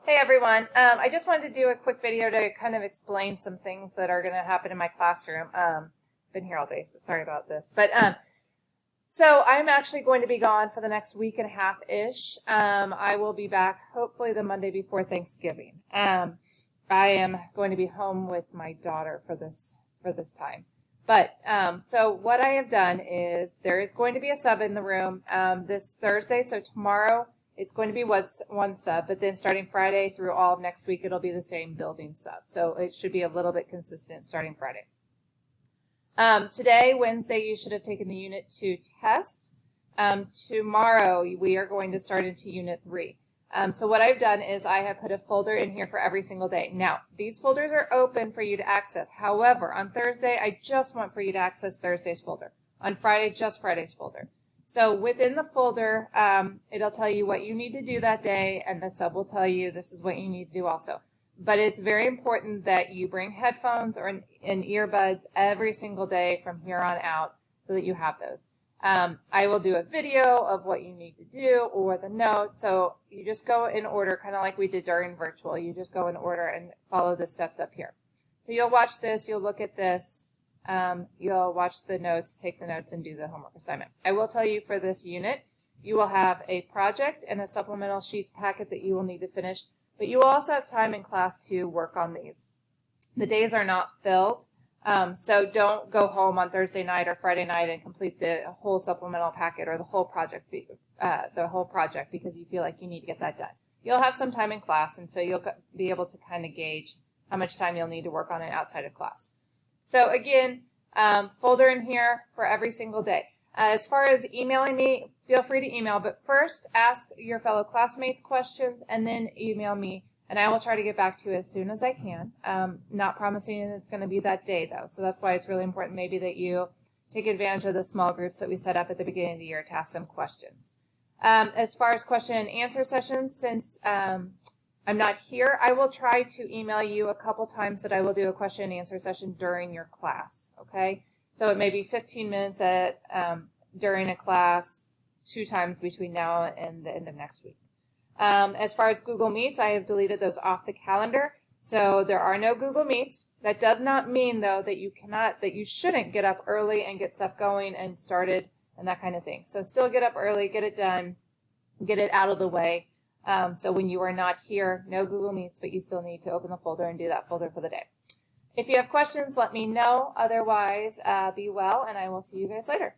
Hey everyone, I just wanted to do a quick video to kind of explain some things that are going to happen in my classroom. Been here all day, so sorry about this. So I'm actually going to be gone for the next week and a half-ish. I will be back hopefully the Monday before Thanksgiving. I am going to be home with my daughter for this time. So what I have done is there is going to be a sub in the room this Thursday, so tomorrow it's going to be one sub, but then starting Friday through all of next week, it'll be the same building sub. So it should be a little bit consistent starting Friday. Today, Wednesday, you should have taken the Unit 2 test. Tomorrow, we are going to start into Unit 3. So what I've done is I have put a folder in here for every single day. Now, these folders are open for you to access. However, on Thursday, I just want for you to access Thursday's folder. On Friday, just Friday's folder. So within the folder, it'll tell you what you need to do that day, and the sub will tell you this is what you need to do also. But it's very important that you bring headphones or earbuds every single day from here on out so that you have those. I will do a video of what you need to do or the notes. So you just go in order, kind of like we did during virtual. You just go in order and follow the steps up here. So you'll watch this, you'll look at this. You'll watch the notes, take the notes, and do the homework assignment. I will tell you for this unit, you will have a project and a supplemental sheets packet that you will need to finish, but you will also have time in class to work on these. The days are not filled, so don't go home on Thursday night or Friday night and complete the whole supplemental packet or the whole project because you feel like you need to get that done. You'll have some time in class, and so you'll be able to kind of gauge how much time you'll need to work on it outside of class. So again, folder in here for every single day. As far as emailing me, feel free to email, but first ask your fellow classmates questions and then email me, and I will try to get back to you as soon as I can. Not promising it's going to be that day though, so that's why it's really important maybe that you take advantage of the small groups that we set up at the beginning of the year to ask some questions. As far as question and answer sessions, since I'm not here, I will try to email you a couple times that I will do a question and answer session during your class, okay? So it may be 15 minutes during a class 2 times between now and the end of next week. As far as Google Meets, I have deleted those off the calendar, so there are no Google Meets. That does not mean, though, that you shouldn't get up early and get stuff going and started and that kind of thing. So still get up early, get it done, get it out of the way. So when you are not here, no Google Meets, but you still need to open the folder and do that folder for the day. If you have questions, let me know. Otherwise, be well, and I will see you guys later.